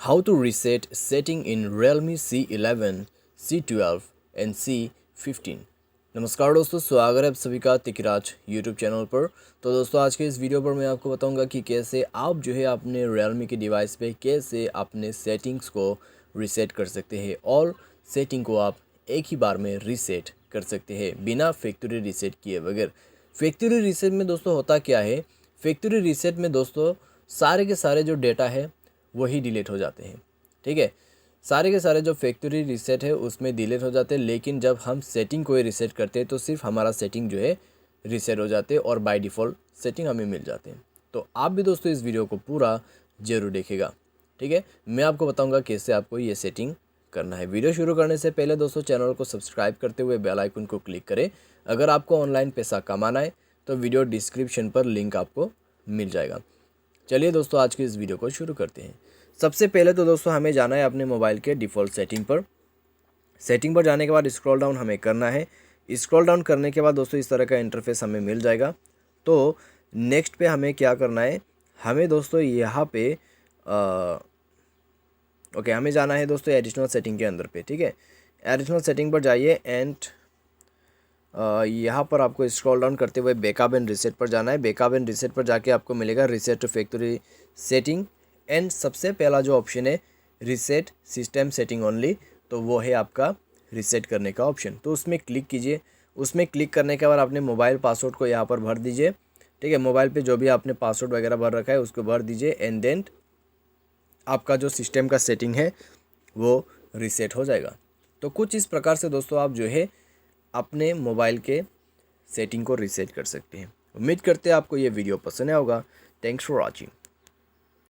How to reset setting in Realme C11, C12 and C15। नमस्कार दोस्तों, स्वागत है आप सभी का तिकराज यूट्यूब चैनल पर। तो दोस्तों आज के इस वीडियो पर मैं आपको बताऊंगा कि कैसे आप जो है अपने Realme के डिवाइस पे कैसे अपने सेटिंग्स को रीसेट कर सकते हैं और सेटिंग को आप एक ही बार में रीसेट कर सकते हैं बिना फैक्ट्री रीसेट किए बगैर। फैक्ट्री रीसेट में दोस्तों होता क्या है, फैक्ट्री रीसेट में दोस्तों सारे के सारे जो डेटा है वही डिलीट हो जाते हैं। ठीक है, सारे के सारे जो फैक्ट्री रीसेट है उसमें डिलीट हो जाते हैं, लेकिन जब हम सेटिंग को रीसेट करते हैं तो सिर्फ हमारा सेटिंग जो है रीसेट हो जाते हैं और बाय डिफ़ॉल्ट सेटिंग हमें मिल जाते हैं। तो आप भी दोस्तों इस वीडियो को पूरा ज़रूर देखिएगा। ठीक है, मैं आपको बताऊंगा कैसे आपको ये सेटिंग करना है। वीडियो शुरू करने से पहले दोस्तों चैनल को सब्सक्राइब करते हुए बेल आइकन को क्लिक करें। अगर आपको ऑनलाइन पैसा कमाना है तो वीडियो डिस्क्रिप्शन पर लिंक आपको मिल जाएगा। चलिए दोस्तों आज की इस वीडियो को शुरू करते हैं। सबसे पहले तो दोस्तों हमें जाना है अपने मोबाइल के डिफ़ॉल्ट सेटिंग पर। सेटिंग पर जाने के बाद स्क्रॉल डाउन हमें करना है। स्क्रॉल डाउन करने के बाद दोस्तों इस तरह का इंटरफेस हमें मिल जाएगा। तो नेक्स्ट पे हमें क्या करना है, हमें दोस्तों यहाँ पे हमें जाना है दोस्तों एडिशनल सेटिंग के अंदर पे। ठीक है, एडिशनल सेटिंग पर जाइए एंड यहाँ पर आपको स्क्रॉल डाउन करते हुए बैकअप एंड रीसेट पर जाना है। बैकअप एंड रीसेट पर जाके आपको मिलेगा reset to factory setting and सबसे पहला जो ऑप्शन है रीसेट सिस्टम सेटिंग ओनली, तो वो है आपका रीसेट करने का ऑप्शन। तो उसमें क्लिक कीजिए। उसमें क्लिक करने के बाद अपने मोबाइल पासवर्ड को यहाँ पर भर दीजिए। ठीक है, मोबाइल पे जो भी आपने पासवर्ड वगैरह भर रखा है उसको भर दीजिए एंड देन आपका जो सिस्टम का सेटिंग है वो रीसेट हो जाएगा। तो कुछ इस प्रकार से दोस्तों आप जो है अपने मोबाइल के सेटिंग को रीसेट कर सकते हैं। उम्मीद करते हैं आपको ये वीडियो पसंद आया होगा। Thanks for watching.